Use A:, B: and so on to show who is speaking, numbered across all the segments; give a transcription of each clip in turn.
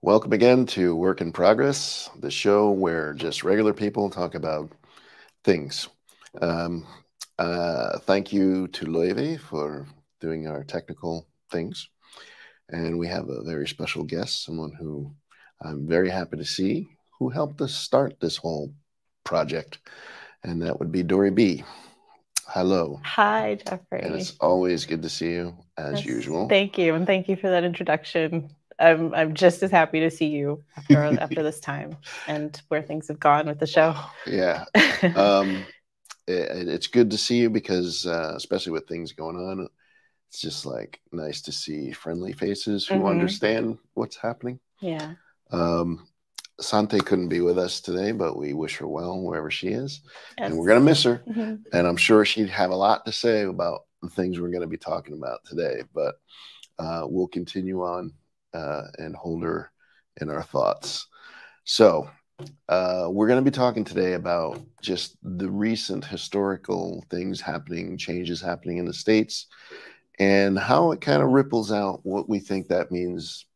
A: Welcome again to Work in Progress, the show where just regular people talk about things. Um, Thank you to Loewe for doing our technical things. And we have a very special guest, someone who I'm very happy to see, who helped us start this whole project. And that would be Dori B. Hello.
B: Hi,
A: And
B: Jeffrey.
A: it's always good to see you, as
B: Yes,
A: usual.
B: thank you, and thank you for that introduction. I'm just as happy to see you after this time and where things have gone with the show.
A: Yeah. Um, it's good to see you because, especially with things going on, it's just like nice to see friendly faces who
B: Hmm.
A: understand what's happening.
B: Yeah.
A: Um, Sante couldn't be with us today, but we wish her well wherever she is, and we're gonna
B: Yes.
A: miss her.
B: Hmm.
A: And I'm sure she'd have a lot to say about the things we're going to be talking about today. But we'll continue on and hold her in our thoughts. So we're going to be talking today about just the recent historical things happening, changes happening in the States, and how it kind of ripples out what we think that means,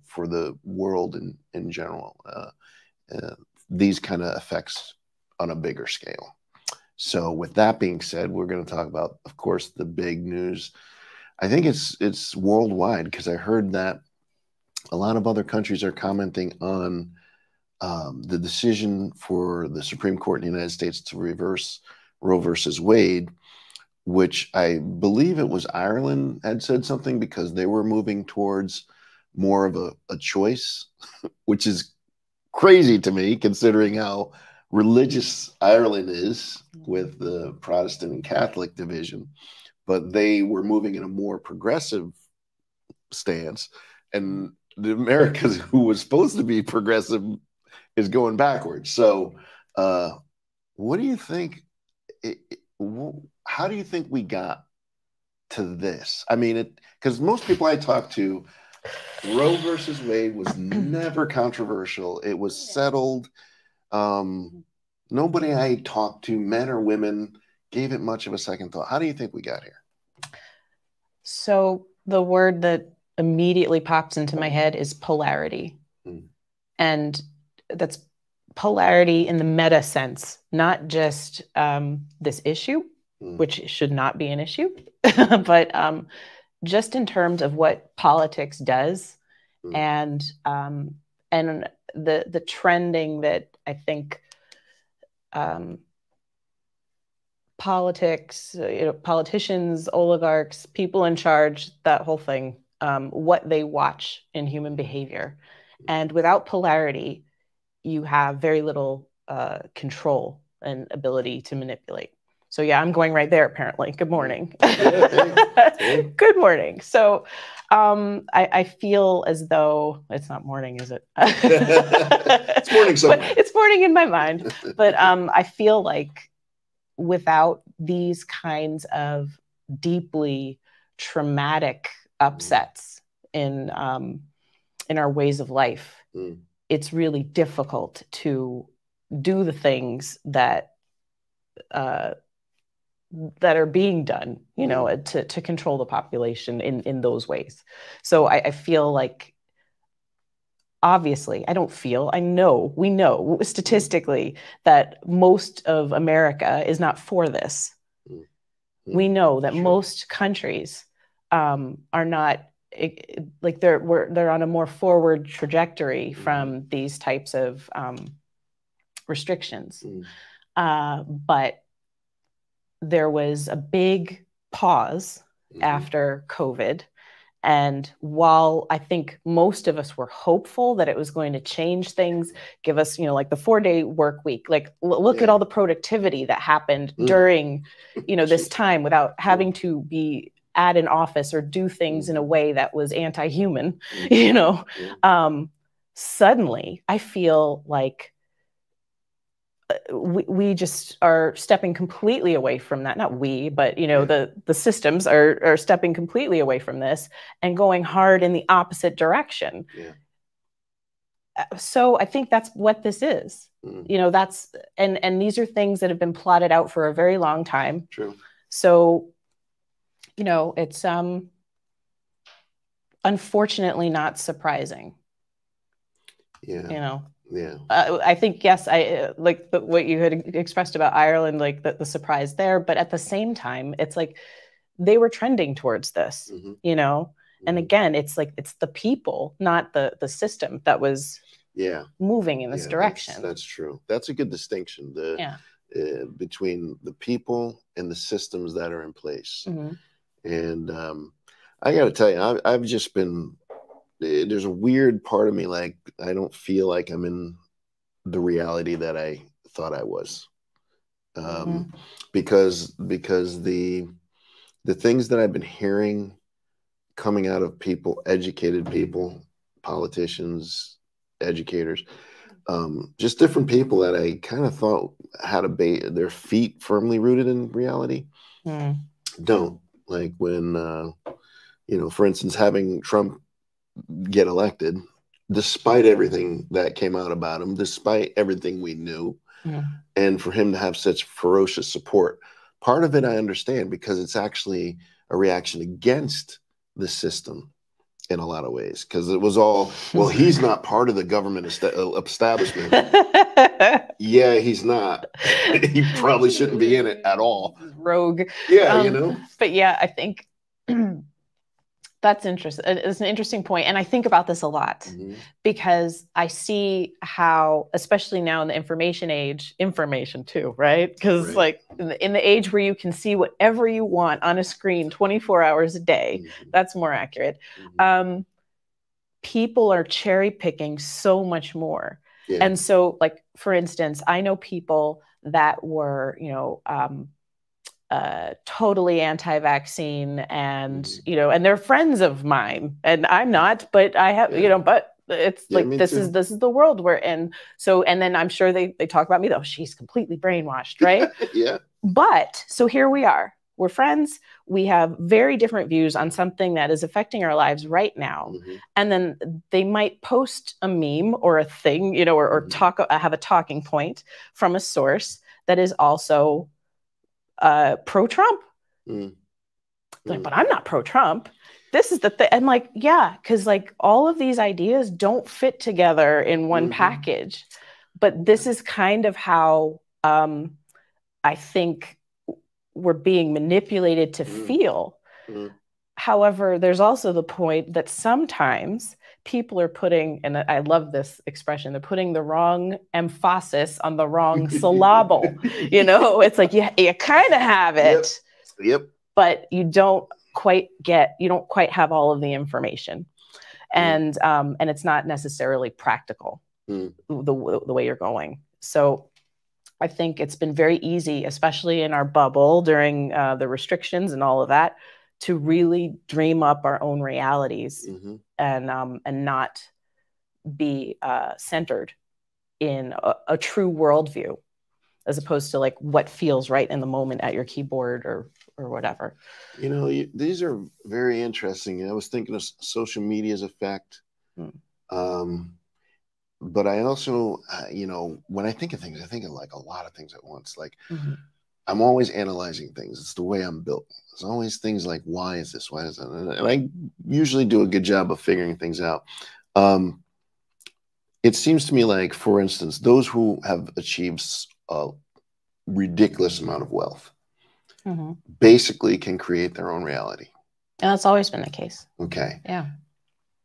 A: for the world in general. Uh, these kind of effects on a bigger scale. So, with that being said, we're going to talk about, of course, the big news. I think it's worldwide because I heard that a lot of other countries are commenting on the decision for the Supreme Court in the United States to reverse Roe versus Wade, which I believe it was Ireland had said something because they were moving towards more of a choice, which is crazy to me considering how religious Ireland is with the Protestant and Catholic division. But they were moving in a more progressive stance. And the Americas, who was supposed to be progressive, is going backwards. So, uh, what do you think? How do you think we got to this? I mean, because most people I talk to, Roe versus Wade was never controversial. It was settled. Nobody I talked to, men or women, gave it much of a second thought. How do you think we got here?
B: So the word that immediately pops into my head is polarity.
A: Mm.
B: And that's polarity in the meta sense, not just this issue, which should not be an issue, but just in terms of what politics does, and the trending that I think politics, politicians, oligarchs, people in charge, that whole thing, what they watch in human behavior. And without polarity, you have very little control and ability to manipulate. So yeah, I'm going right there apparently. Good morning. Good morning. So I feel as though it's not morning, is it?
A: It's morning somewhere.
B: But it's morning in my mind. But I feel like without these kinds of deeply traumatic upsets in our ways of life, it's really difficult to do the things that that are being done, to control the population in those ways. So I feel like, obviously, we know statistically that most of America is not for this. We know that most countries are not, like, they're on a more forward trajectory from these types of restrictions. But there was a big pause after COVID. And while I think most of us were hopeful that it was going to change things, give us, like the 4-day work week, like look at all the productivity that happened during, this time without having to be at an office or do things in a way that was anti-human, suddenly I feel like we just are stepping completely away from that. Not we, but the systems are stepping completely away from this and going hard in the opposite direction. So I think that's what this is. That's and these are things that have been plotted out for a very long time.
A: True.
B: So it's unfortunately not surprising.
A: Yeah.
B: You know.
A: Yeah.
B: I think, yes, I like what you had expressed about Ireland, like the surprise there. But at the same time, it's like they were trending towards this, you know. And again, it's like it's the people, not the system, that was moving in this direction.
A: That's true. That's a good distinction. Between the people and the systems that are in place. And I got to tell you, I've just been. There's a weird part of me, like I don't feel like I'm in the reality that I thought I was, because the things that I've been hearing coming out of people, educated people, politicians, educators, just different people that I kind of thought had their feet firmly rooted in reality, don't. Like when, for instance, having Trump get elected, despite everything that came out about him, despite everything we knew, and for him to have such ferocious support, part of it I understand, because it's actually a reaction against the system in a lot of ways, because it was all, well, he's not part of the government establishment. Yeah, he's not. He probably shouldn't be in it at all.
B: Rogue.
A: Yeah,
B: But yeah, I think that's interesting. It's an interesting point. And I think about this a lot because I see how, especially now in the information age, information too, right? Because like in the age where you can see whatever you want on a screen 24 hours a day, that's more accurate. People are cherry picking so much more. And so, like, for instance, I know people that were, totally anti-vaccine, and and they're friends of mine, and I'm not, but I have, but it's like this is the world we're in. So, and then I'm sure they talk about me though. She's completely brainwashed, right? But so here we are. We're friends. We have very different views on something that is affecting our lives right now. And then they might post a meme or a thing, or have a talking point from a source that is also pro-Trump. Like, but I'm not pro-Trump. This is the thing. And like, yeah, because like all of these ideas don't fit together in one package. But this is kind of how I think we're being manipulated to feel. However, there's also the point that sometimes people are putting, and I love this expression, they're putting the wrong emphasis on the wrong syllable. It's like you kind of have it, but you don't quite have all of the information, and it's not necessarily practical the way you're going. So I think it's been very easy, especially in our bubble during the restrictions and all of that, to really dream up our own realities and not be centered in a true worldview, as opposed to like what feels right in the moment at your keyboard or whatever.
A: These are very interesting. I was thinking of social media's effect. But I also, when I think of things, I think of like a lot of things at once. Like I'm always analyzing things. It's the way I'm built. There's always things like, why is this? Why is that? And I usually do a good job of figuring things out. It seems to me like, for instance, those who have achieved a ridiculous amount of wealth basically can create their own reality.
B: And that's always been the case.
A: Okay.
B: Yeah.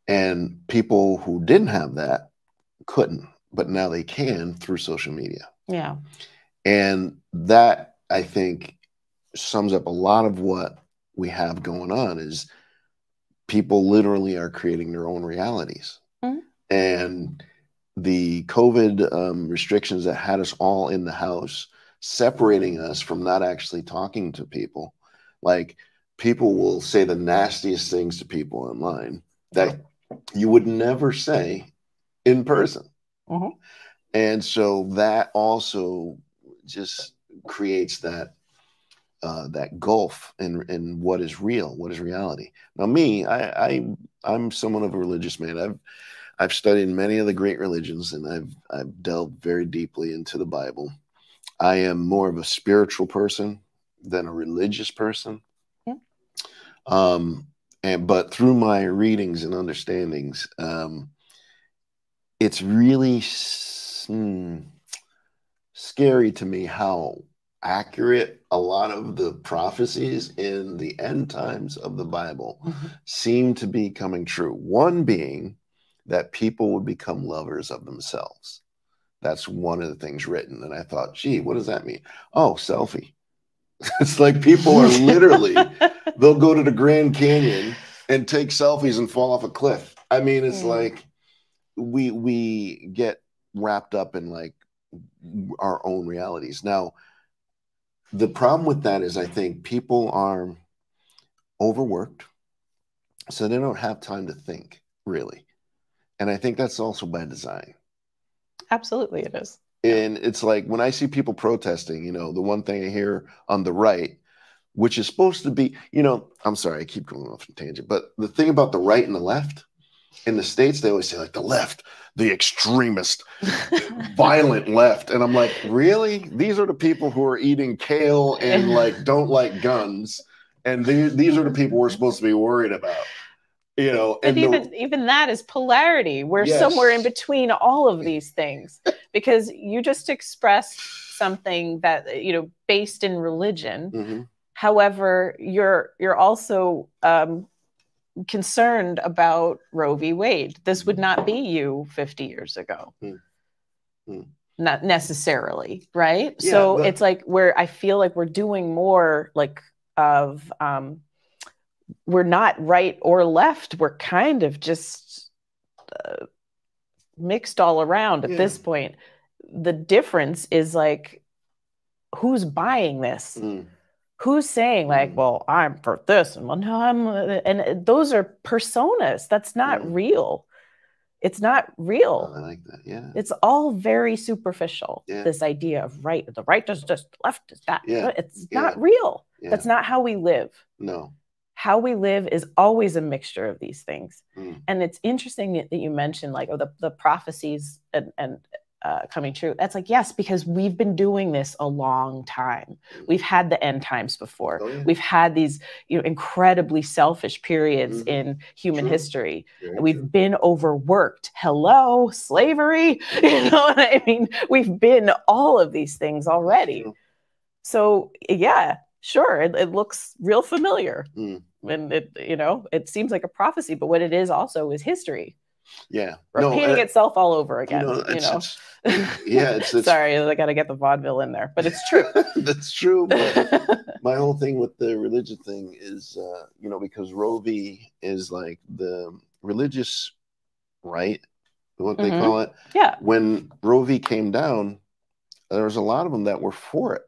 A: And people who didn't have that couldn't, but now they can through social media.
B: Yeah.
A: And that, I think, sums up a lot of what we have going on. Is people literally are creating their own realities. And the COVID restrictions that had us all in the house, separating us from not actually talking to people. Like, people will say the nastiest things to people online that you would never say in person. And so that also just creates that gulf in what is real, what is reality. Now, me, I'm somewhat of a religious man. I've studied many of the great religions, and I've delved very deeply into the Bible. I am more of a spiritual person than a religious person. But through my readings and understandings, it's really scary to me how accurate a lot of the prophecies in the end times of the Bible seem to be coming true. One being that people would become lovers of themselves. That's one of the things written. And I thought, gee, what does that mean? Oh, selfie. It's like people are literally, they'll go to the Grand Canyon and take selfies and fall off a cliff. I mean, it's like we get wrapped up in like our own realities. Now, the problem with that is I think people are overworked, so they don't have time to think, really. And I think that's also by design.
B: Absolutely, it is.
A: And it's like when I see people protesting, you know, the one thing I hear on the right, which is supposed to be, you know, I'm sorry, I keep going off on a tangent, but the thing about the right and the left, in the States, they always say like the left, the extremist, violent left. And I'm like, really? These are the people who are eating kale and like don't like guns. And these are the people we're supposed to be worried about. You know,
B: and even that is polarity. We're somewhere in between all of these things, because you just expressed something that, you know, based in religion. However, you're also concerned about Roe v. Wade. This would not be you 50 years ago. Not necessarily, right? Yeah, so it's like I feel like we're doing more like of we're not right or left. We're kind of just mixed all around at this point. The difference is like, who's buying this? Who's saying like, well, I'm for this, and well, no, and those are personas. That's not real. It's not real.
A: Oh, I like that. Yeah.
B: It's all very superficial. Yeah. This idea of right, the right is just, left is that. Yeah. It's not real. Yeah. That's not how we live.
A: No.
B: How we live is always a mixture of these things. And it's interesting that you mentioned like, the prophecies and coming true. That's like, yes, because we've been doing this a long time. We've had the end times before. Oh, yeah. We've had these, you know, incredibly selfish periods in human history. We've been overworked. Hello, slavery. You know what I mean? We've been all of these things already. So yeah, sure, it looks real familiar. And it, you know, it seems like a prophecy, but what it is also is history.
A: Yeah.
B: Repeating itself all over again. It's sorry, I got to get the vaudeville in there, but it's true.
A: That's true. But my whole thing with the religion thing is, you know, because Roe v. is like the religious right, what they call it.
B: Yeah.
A: When Roe v. came down, there was a lot of them that were for it.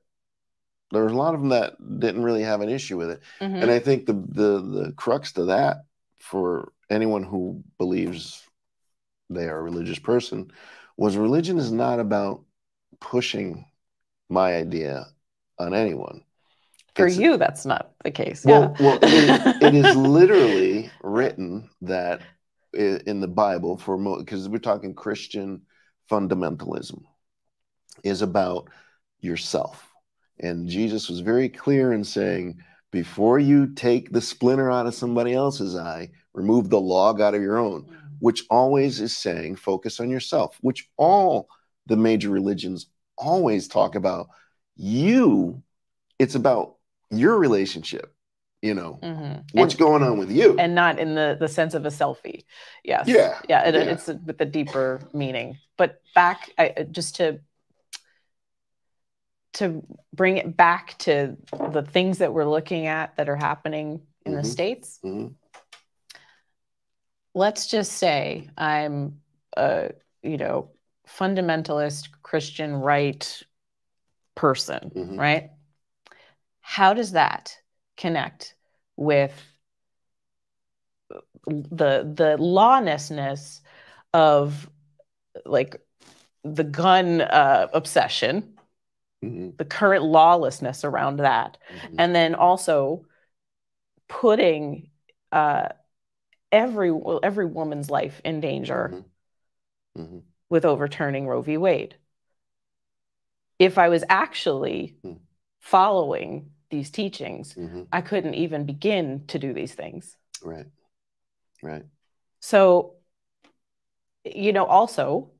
A: There was a lot of them that didn't really have an issue with it. And I think the crux to that, for anyone who believes they are a religious person, was religion is not about pushing my idea on anyone.
B: For you, that's not the case.
A: Well, it is literally written that in the Bible, because we're talking Christian fundamentalism, is about yourself. And Jesus was very clear in saying, before you take the splinter out of somebody else's eye, remove the log out of your own, which always is saying focus on yourself, which all the major religions always talk about you. It's about your relationship, you know, what's going on with you.
B: And not in the sense of a selfie. Yes.
A: Yeah.
B: It's with the deeper meaning. But back, just to bring it back to the things that we're looking at that are happening in the States. Let's just say I'm a, you know, fundamentalist Christian right person, right? How does that connect with the lawlessness of like the gun obsession, the current lawlessness around that, and then also putting every woman's life in danger with overturning Roe v. Wade? If I was actually following these teachings, I couldn't even begin to do these things.
A: Right.
B: So also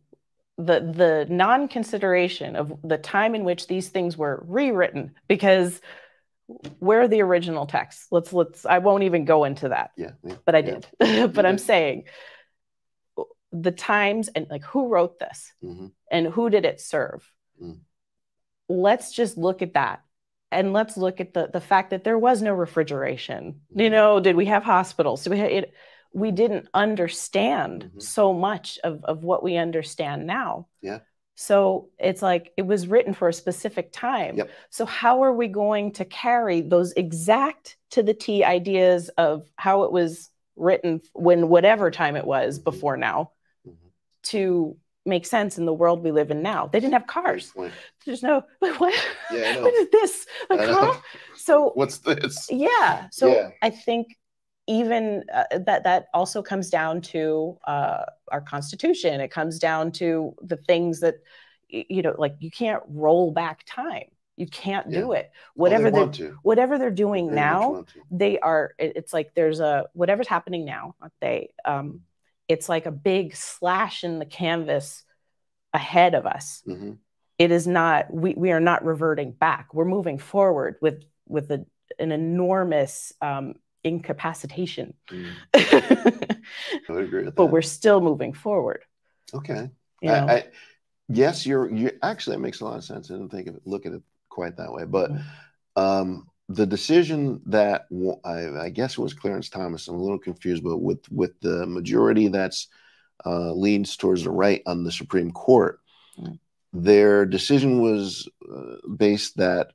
B: the non-consideration of the time in which these things were rewritten, because where are the original texts? I won't even go into that. But I did. But I'm saying the times and like who wrote this and who did it serve. Let's just look at that. And let's look at the fact that there was no refrigeration. Did we have hospitals? We didn't understand so much of what we understand now. So it's like it was written for a specific time. So how are we going to carry those exact to the T ideas of how it was written when whatever time it was before now to make sense in the world we live in now? They didn't have cars. There's no what? What is this? So
A: what's this?
B: So I think even that also comes down to our Constitution. It comes down to the things that like you can't roll back time. You can't do it. Whatever they're doing now, they are. It's like there's whatever's happening now. It's like a big slash in the canvas ahead of us. It is not. We are not reverting back. We're moving forward with an enormous incapacitation.
A: I would agree with that.
B: But we're still moving forward.
A: Okay. Yes, you're actually, that makes a lot of sense. I didn't look at it quite that way. But the decision that I guess it was Clarence Thomas, I'm a little confused, but with the majority that's leans towards the right on the Supreme Court, their decision was based that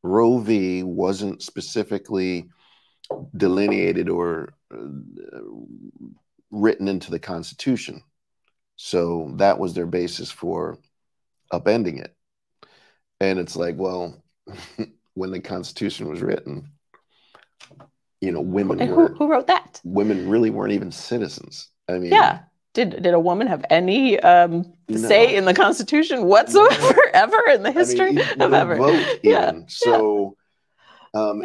A: Roe v. wasn't specifically delineated or written into the Constitution. So that was their basis for upending it. And it's like, well, when the Constitution was written, women
B: who wrote that?
A: Women really weren't even citizens. I mean,
B: Did a woman have any say in the Constitution whatsoever ever in the history of ever?
A: Vote even. So but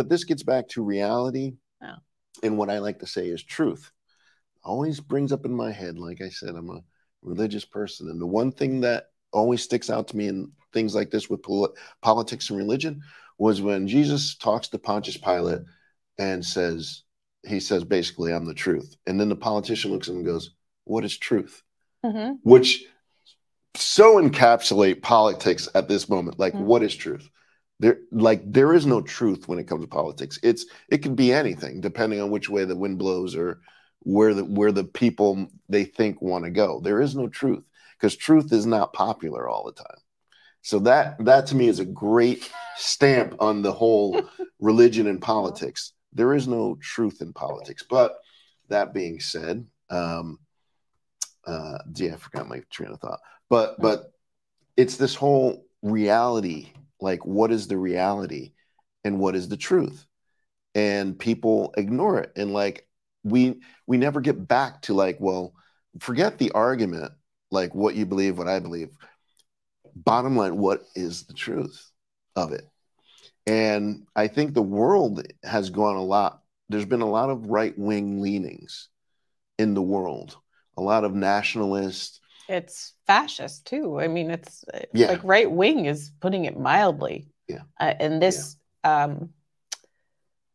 A: this gets back to reality. And what I like to say is truth. Always brings up in my head, like I said, I'm a religious person. And the one thing that always sticks out to me in things like this with politics and religion was when Jesus talks to Pontius Pilate and he says basically, I'm the truth. And then the politician looks at him and goes, what is truth? Which so encapsulate politics at this moment. Like, what is truth? There is no truth when it comes to politics. It can be anything depending on which way the wind blows or where the people they think want to go. There is no truth because truth is not popular all the time. So that to me is a great stamp on the whole religion and politics. There is no truth in politics. But that being said, I forgot my train of thought. But it's this whole reality. Like, what is the reality and what is the truth? And people ignore it. And like, we never get back to like, well, forget the argument, like what you believe, what I believe. Bottom line, what is the truth of it? And I think the world has gone a lot. There's been a lot of right-wing leanings in the world, a lot of nationalists.
B: It's fascist too. I mean, it's like right wing is putting it mildly. And this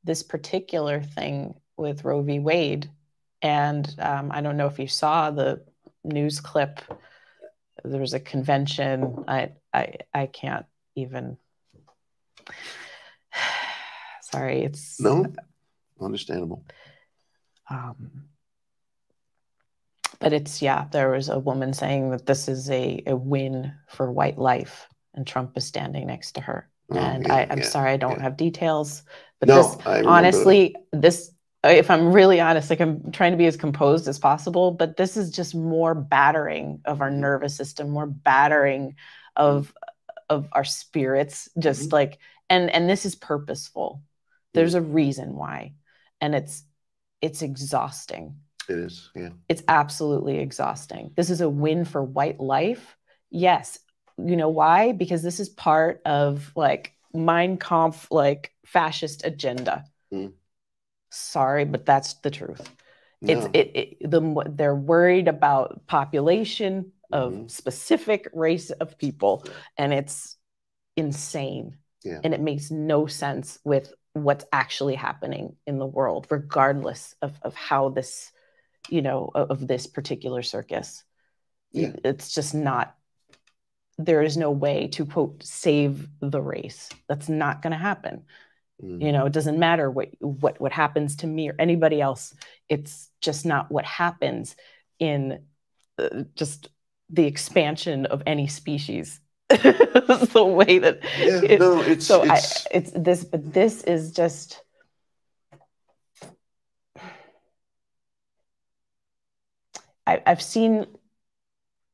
B: this particular thing with Roe v. Wade, and I don't know if you saw the news clip. There was a convention. I can't even. Sorry, it's
A: understandable.
B: But it's, there was a woman saying that this is a win for white life, and Trump is standing next to her. I'm sorry, I don't have details, but if I'm really honest, like I'm trying to be as composed as possible, but this is just more battering of our nervous system, more battering of our spirits, just like, and this is purposeful. There's a reason why, and it's exhausting.
A: It is,
B: It's absolutely exhausting. This is a win for white life. Yes. You know why? Because this is part of like Mein Kampf, like fascist agenda. Sorry, but that's the truth. No. They're worried about population of specific race of people, and it's insane.
A: Yeah.
B: And it makes no sense with what's actually happening in the world, regardless of how this, of this particular circus. Yeah. It's just not, there is no way to, quote, save the race. That's not going to happen. It doesn't matter what happens to me or anybody else. It's just not what happens in just the expansion of any species. The way that this is just, I've seen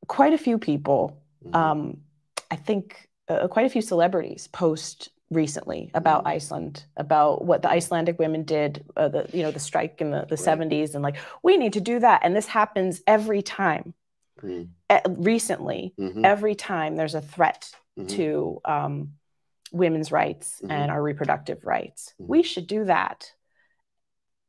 B: quite a few people, I think quite a few celebrities post recently about Iceland, about what the Icelandic women did, the strike in the 70s, and like, we need to do that. And this happens every time. Recently, every time there's a threat to women's rights and our reproductive rights, we should do that.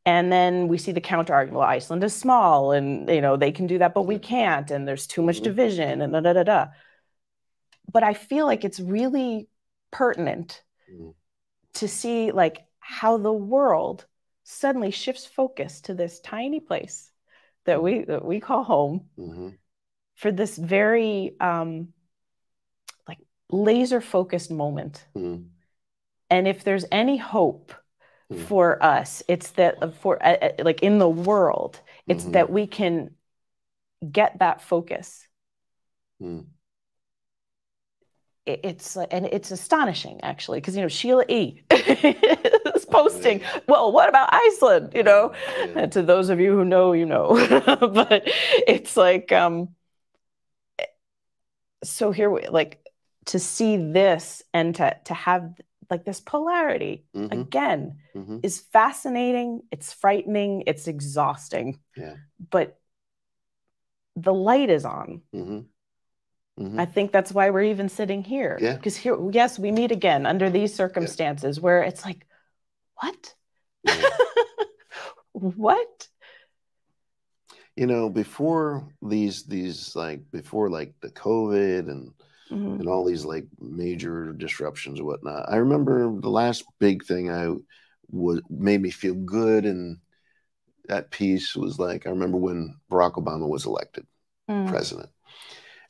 B: And then we see the counter argument, well, Iceland is small and they can do that, but we can't, and there's too much division and da. But I feel like it's really pertinent to see like how the world suddenly shifts focus to this tiny place that we call home for this very like laser focused moment. And if there's any hope for us, it's that for like in the world, it's that we can get that focus. It's and it's astonishing, actually, because Sheila E. is posting, well, what about Iceland? And to those of you who know, but it's like, so here we like to see this and to have like this polarity again is fascinating. It's frightening. It's exhausting. Yeah. But the light is on. I think that's why we're even sitting here. Yeah. Because here, yes, we meet again under these circumstances where it's like, what? Yeah. What?
A: Before these like before like the COVID and all these like major disruptions and whatnot, I remember the last big thing made me feel good and at peace was like, I remember when Barack Obama was elected president.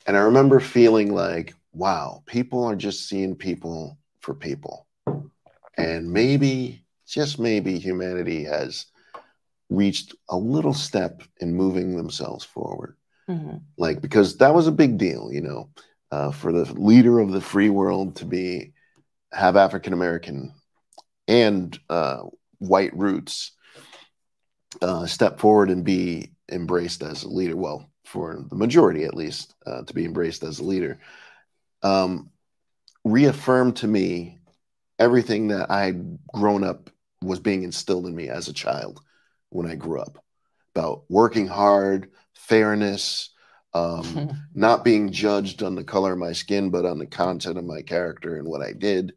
A: And I remember feeling like, wow, people are just seeing people for people. And maybe, just maybe, humanity has reached a little step in moving themselves forward. Like, because that was a big deal, for the leader of the free world to have African-American and white roots step forward and be embraced as a leader. Well, for the majority, at least, to be embraced as a leader, reaffirmed to me everything that I had grown up was being instilled in me as a child when I grew up, about working hard, fairness, not being judged on the color of my skin, but on the content of my character and what I did.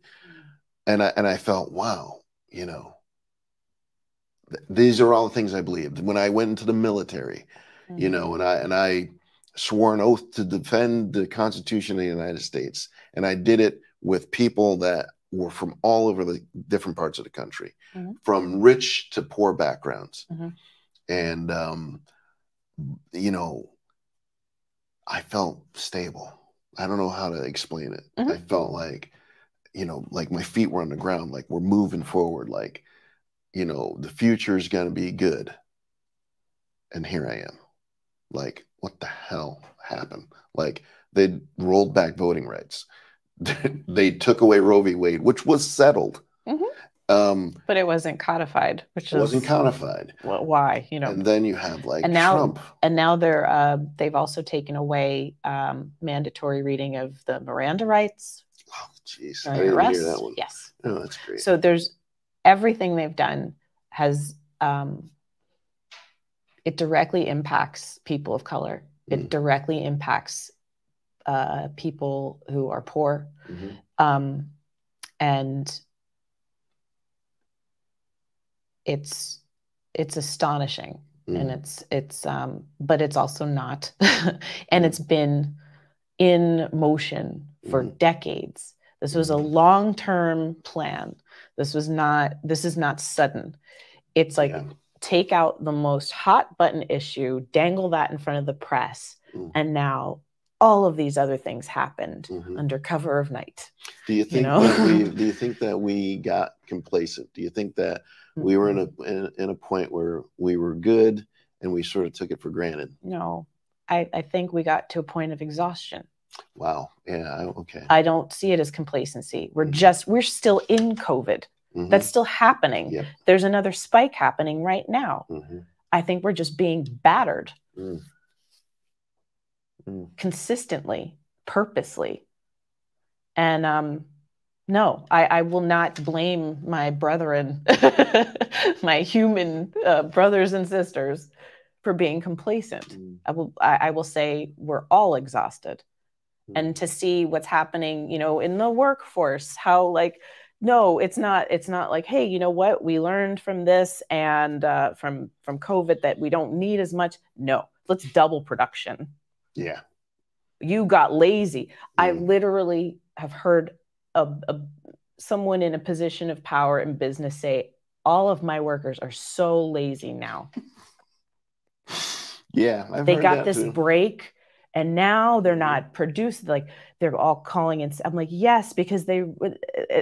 A: And I felt, wow, these are all the things I believed. When I went into the military, and I swore an oath to defend the Constitution of the United States. And I did it with people that were from all over the different parts of the country, from rich to poor backgrounds. And, I felt stable. I don't know how to explain it. I felt like, like my feet were on the ground, like we're moving forward, like, the future is going to be good. And here I am. Like, what the hell happened? Like, they rolled back voting rights. They took away Roe v. Wade, which was settled.
B: But it wasn't codified,
A: wasn't codified.
B: Well, why?
A: And then you have like
B: Trump.
A: Trump.
B: And now they've also taken away mandatory reading of the Miranda rights.
A: Oh, jeez. I didn't hear that one.
B: Yes.
A: Oh, that's great.
B: So there's everything they've done has it directly impacts people of color. It directly impacts people who are poor. And it's astonishing and but it's also not, and it's been in motion for decades. This was a long-term plan. This is not sudden. It's like, take out the most hot button issue, dangle that in front of the press, and now all of these other things happened under cover of night.
A: Do you think that we got complacent? Do you think that we were in a point where we were good and we sort of took it for granted?
B: No, I think we got to a point of exhaustion.
A: Wow. Yeah. Okay.
B: I don't see it as complacency. We're still in COVID. That's still happening.
A: Yep.
B: There's another spike happening right now. I think we're just being battered consistently, purposely. And no, I will not blame my brethren, my human brothers and sisters, for being complacent. I will say we're all exhausted. And to see what's happening, in the workforce, how no, it's not like, hey, you know what? We learned from this and from COVID that we don't need as much. No, let's double production.
A: Yeah.
B: You got lazy. I literally have heard someone in a position of power in business say, all of my workers are so lazy now.
A: Yeah.
B: They got this break. And now they're not produced, they're all calling in. I'm like, yes, because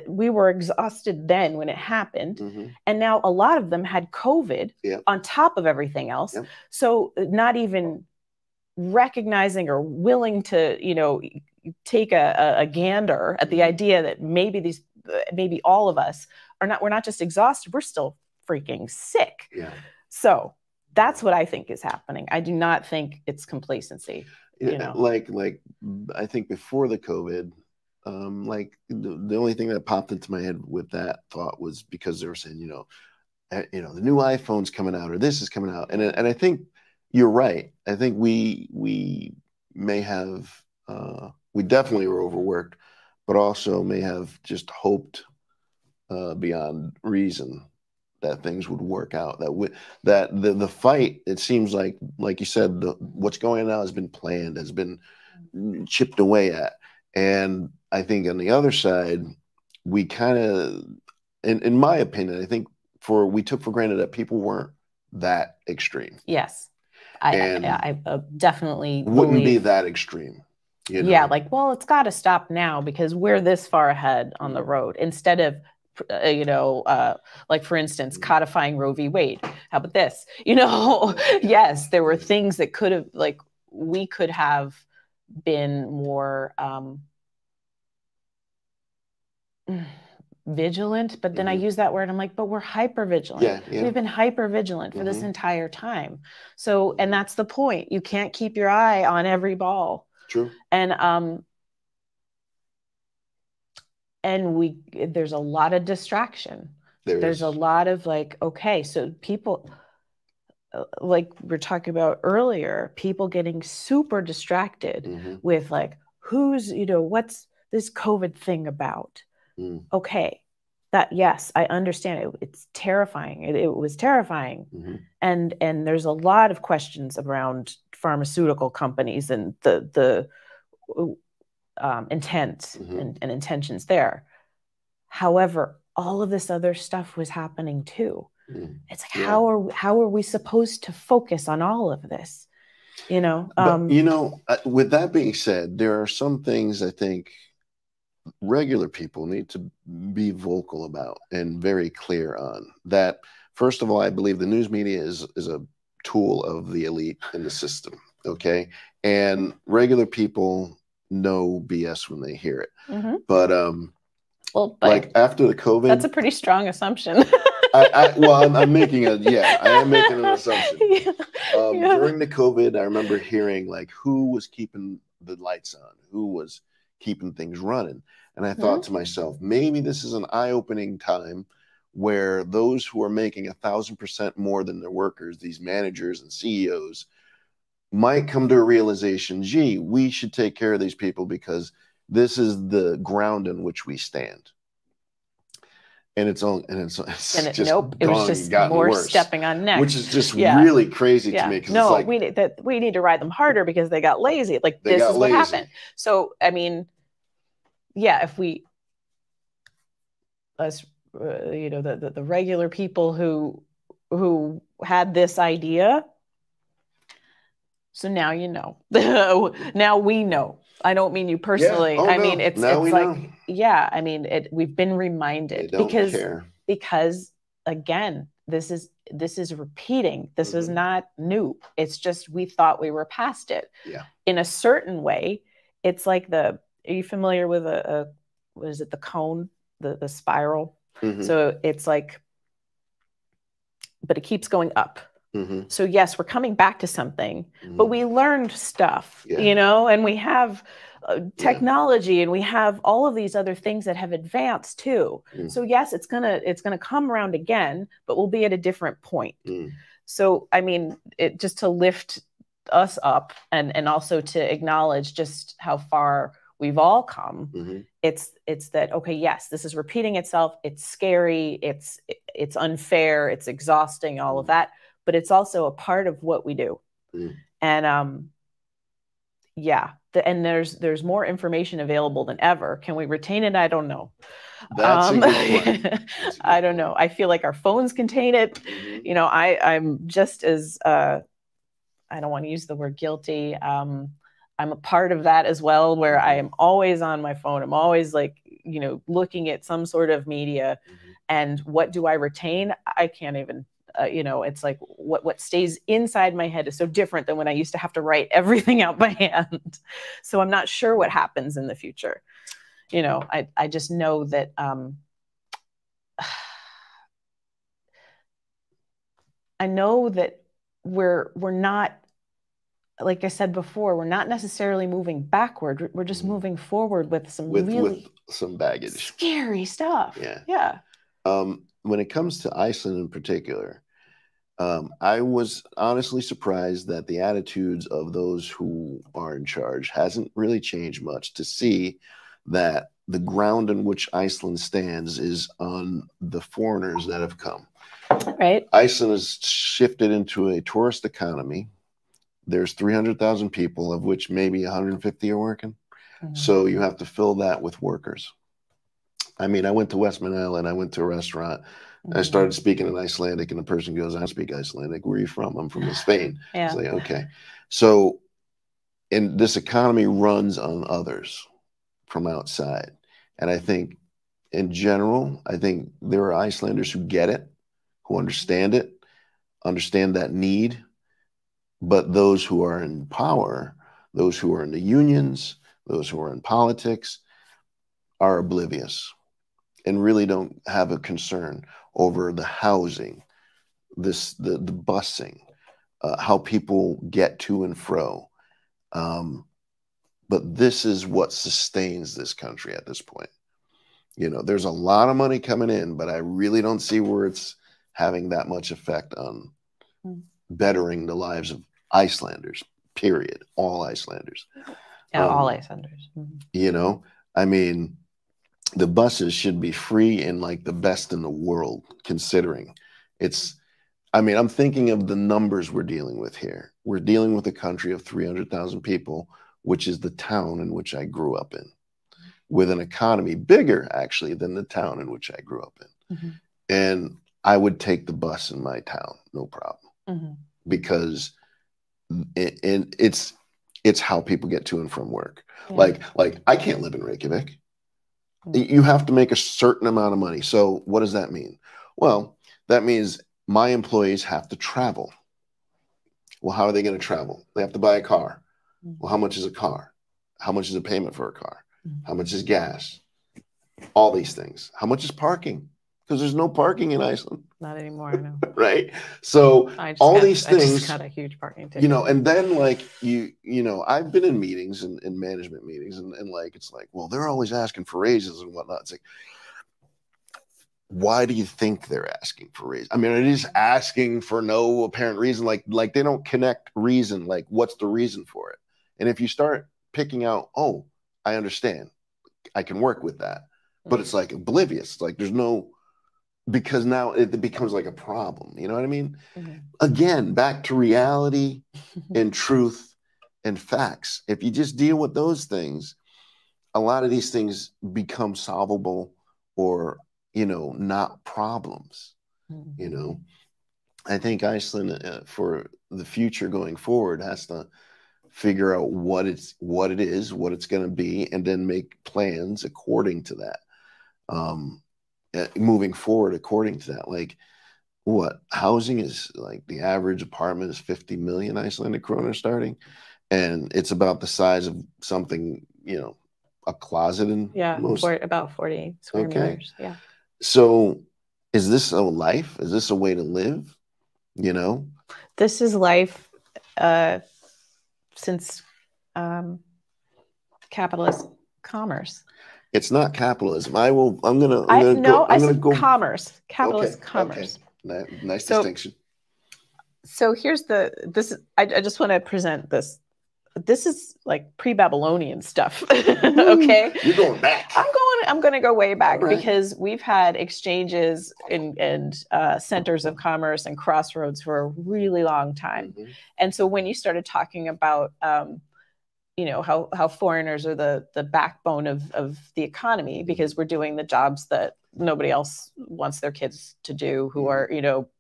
B: we were exhausted then when it happened. And now a lot of them had COVID on top of everything else. So not even recognizing or willing to, take a gander at the idea that maybe all of us we're not just exhausted, we're still freaking sick.
A: Yeah.
B: So that's what I think is happening. I do not think it's complacency.
A: Like I think before the COVID, the only thing that popped into my head with that thought was because they were saying, the new iPhone's coming out or this is coming out, and I think you're right. I think we may have we definitely were overworked, but also may have just hoped beyond reason that things would work out, that the fight, it seems like you said, what's going on now has been planned, has been chipped away at. And I think on the other side, we kind of, in my opinion, I think we took for granted that people weren't that extreme.
B: Yes. I definitely
A: wouldn't be that extreme.
B: Yeah. Well, it's got to stop now because we're this far ahead on the road, instead of, for instance, codifying Roe v. Wade. How about this? Yes, there were things that could have, we could have been more vigilant, but then I use that word. I'm like, but we're hyper vigilant. Yeah. We've been hyper vigilant for this entire time. So, and that's the point. You can't keep your eye on every ball.
A: True.
B: And there's a lot of distraction. There's a lot of okay, so people, like we're talking about earlier, people getting super distracted with who's, what's this COVID thing about? Okay, yes, I understand it. It's terrifying. It was terrifying. And there's a lot of questions around pharmaceutical companies and the intent and intentions there. However, all of this other stuff was happening too. It's how are we supposed to focus on all of this?
A: But, with that being said, there are some things I think regular people need to be vocal about and very clear on. That, first of all, I believe the news media is a tool of the elite in the system. Okay. And regular people know BS when they hear it. But after the COVID,
B: that's a pretty strong assumption.
A: I'm making I am making an assumption. During the COVID, I remember hearing who was keeping the lights on, who was keeping things running. And I thought to myself, maybe this is an eye-opening time where those who are making 1,000% more than their workers, these managers and CEOs, might come to a realization, gee, we should take care of these people because this is the ground in which we stand. and it's just
B: nope, it was just more
A: worse,
B: stepping on necks,
A: which is just really crazy to me.
B: No, it's like, we need to ride them harder because they got lazy. Like, this is what happened. So, I mean, yeah, if we, us, the regular people who had this idea. So now you know. Now we know. I don't mean you personally.
A: Yeah. Oh,
B: I
A: no.
B: mean, it's like, know. Yeah, I mean, we've been reminded because again, this is repeating. This is not new. It's just, we thought we were past it.
A: Yeah.
B: In a certain way, it's like are you familiar with what is it, the cone, the spiral? Mm-hmm. So it's like, but it keeps going up. Mm-hmm. So yes, we're coming back to something, but we learned stuff, and we have technology, and we have all of these other things that have advanced too. So yes, it's gonna come around again, but we'll be at a different point. So I mean, just to lift us up and also to acknowledge just how far we've all come. It's that, okay, yes, this is repeating itself. It's scary. It's unfair. It's exhausting. All of that. But it's also a part of what we do. And and there's more information available than ever. Can we retain it? I don't know.
A: That's a good point.
B: I don't know. I feel like our phones contain it. I'm just as I don't want to use the word guilty. I'm a part of that as well, where I am always on my phone. I'm always like, looking at some sort of media. And what do I retain? I can't even. It's like what stays inside my head is so different than when I used to have to write everything out by hand. So I'm not sure what happens in the future. I just know that I know that we're not, like I said before, we're not necessarily moving backward. We're just moving forward with
A: some baggage,
B: scary stuff.
A: Yeah. When it comes to Iceland in particular, I was honestly surprised that the attitudes of those who are in charge hasn't really changed much, to see that the ground in which Iceland stands is on the foreigners that have come.
B: Right.
A: Iceland has shifted into a tourist economy. There's 300,000 people, of which maybe 150 are working. So you have to fill that with workers. I mean, I went to Westman Island. I went to a restaurant. I started speaking in Icelandic, and the person goes, "I speak Icelandic. Where are you from?" "I'm from Spain." It's like, okay. So, and this economy runs on others from outside. And I think, in general, there are Icelanders who get it, who understand that need. But those who are in power, those who are in the unions, those who are in politics, are oblivious and really don't have a concern over the housing, the busing, how people get to and fro. But this is what sustains this country at this point. There's a lot of money coming in, but I really don't see where it's having that much effect on bettering the lives of Icelanders, period. All Icelanders.
B: Yeah, all Icelanders.
A: I mean, the buses should be free and like the best in the world, considering I'm thinking of the numbers we're dealing with here. We're dealing with a country of 300,000 people, which is the town in which I grew up in, with an economy bigger actually than the town in which I grew up in. And I would take the bus in my town, no problem, because it's how people get to and from work. Like I can't live in Reykjavik. You have to make a certain amount of money. So what does that mean? Well, that means my employees have to travel. Well, how are they going to travel? They have to buy a car. Well, how much is a car? How much is a payment for a car? How much is gas? All these things. How much is parking? Because there's no parking in Iceland.
B: Not anymore, no.
A: Right? So these things. I
B: just got a huge parking ticket.
A: And then I've been in meetings and management meetings, and it's like, well, they're always asking for raises and whatnot. It's like, why do you think they're asking for raises? I mean, it is asking for no apparent reason. Like they don't connect reason. Like, what's the reason for it? And if you start picking out, oh, I understand, I can work with that. But it's like oblivious. It's like there's no because now it becomes like a problem. You know what I mean?
B: Mm-hmm.
A: Again, back to reality and truth and facts. If you just deal with those things, a lot of these things become solvable or, not problems.
B: Mm-hmm.
A: I think Iceland, for the future going forward, has to figure out what it is, what it's going to be, and then make plans according to that. Moving forward according to that, like what housing is like the average apartment is 50 million Icelandic kroner starting, and it's about the size of something, a closet in most.
B: About 40 square meters. Yeah.
A: So is this a life? Is this a way to live?
B: This is life since capitalist commerce.
A: It's not capitalism. I'm gonna go
B: commerce. Capitalist commerce.
A: Okay. Nice distinction.
B: So here's I just want to present this. This is like pre-Babylonian stuff. Okay.
A: You're going back.
B: I'm going to go way back, right, because we've had exchanges and centers of commerce and crossroads for a really long time. Mm-hmm. And so when you started talking about how foreigners are the backbone of the economy, because we're doing the jobs that nobody else wants their kids to do who are,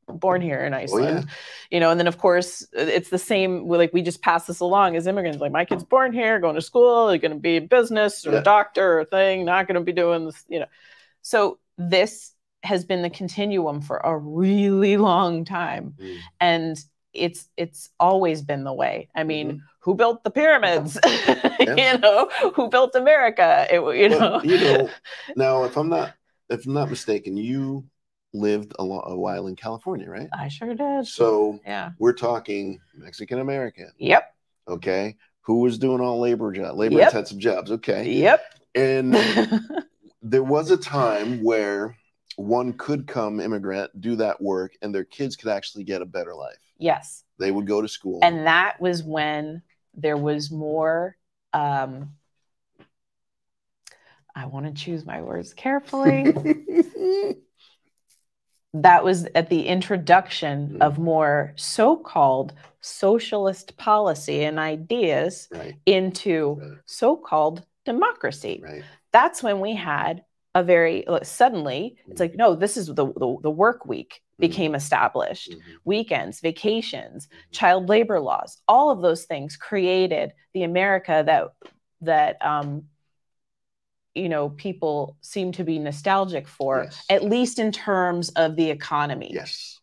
B: born here in Iceland. Oh, yeah. And then of course it's the same, like we just pass this along as immigrants, like my kid's born here, going to school, they're going to be in business or a doctor or thing, not going to be doing this, So this has been the continuum for a really long time. Mm. And it's always been the way. I mean, mm-hmm. Who built the pyramids? Who built America?
A: Now if I'm not mistaken, you lived a while in California, right?
B: I sure did.
A: So yeah, we're talking Mexican American.
B: Yep.
A: Okay. Who was doing all labor intensive jobs? Okay.
B: Yep.
A: And there was a time where one could come immigrant, do that work, and their kids could actually get a better life.
B: Yes.
A: They would go to school.
B: And that was when there was more, I want to choose my words carefully. That was at the introduction of more so-called socialist policy and ideas into so-called democracy. Right. That's when we had a very suddenly, it's like, no, this is the work week became established. Mm-hmm. Weekends, vacations, child labor laws, all of those things created the America that people seem to be nostalgic for, yes, at least in terms of the economy.
A: Yes.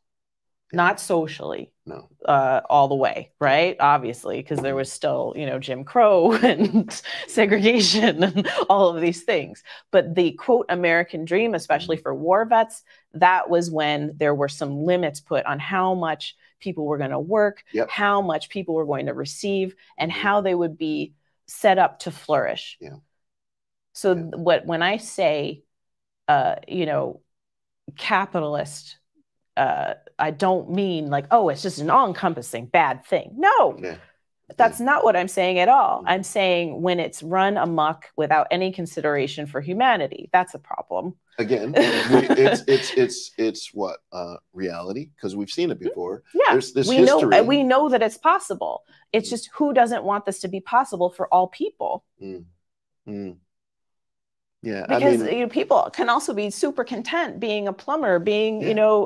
B: Not socially.
A: No.
B: All the way, right? Obviously, because there was still, Jim Crow and segregation and all of these things. But the quote American dream, especially for war vets, that was when there were some limits put on how much people were going to work, yep, how much people were going to receive, and how they would be set up to flourish.
A: Yeah.
B: So when I say, capitalist, I don't mean like, oh, it's just an all-encompassing bad thing. No, that's not what I'm saying at all. I'm saying when it's run amok without any consideration for humanity, that's a problem.
A: Again, it's what reality, because we've seen it before.
B: Yeah,
A: there's this history.
B: We know that it's possible. It's just who doesn't want this to be possible for all people.
A: Yeah,
B: because people can also be super content being a plumber, being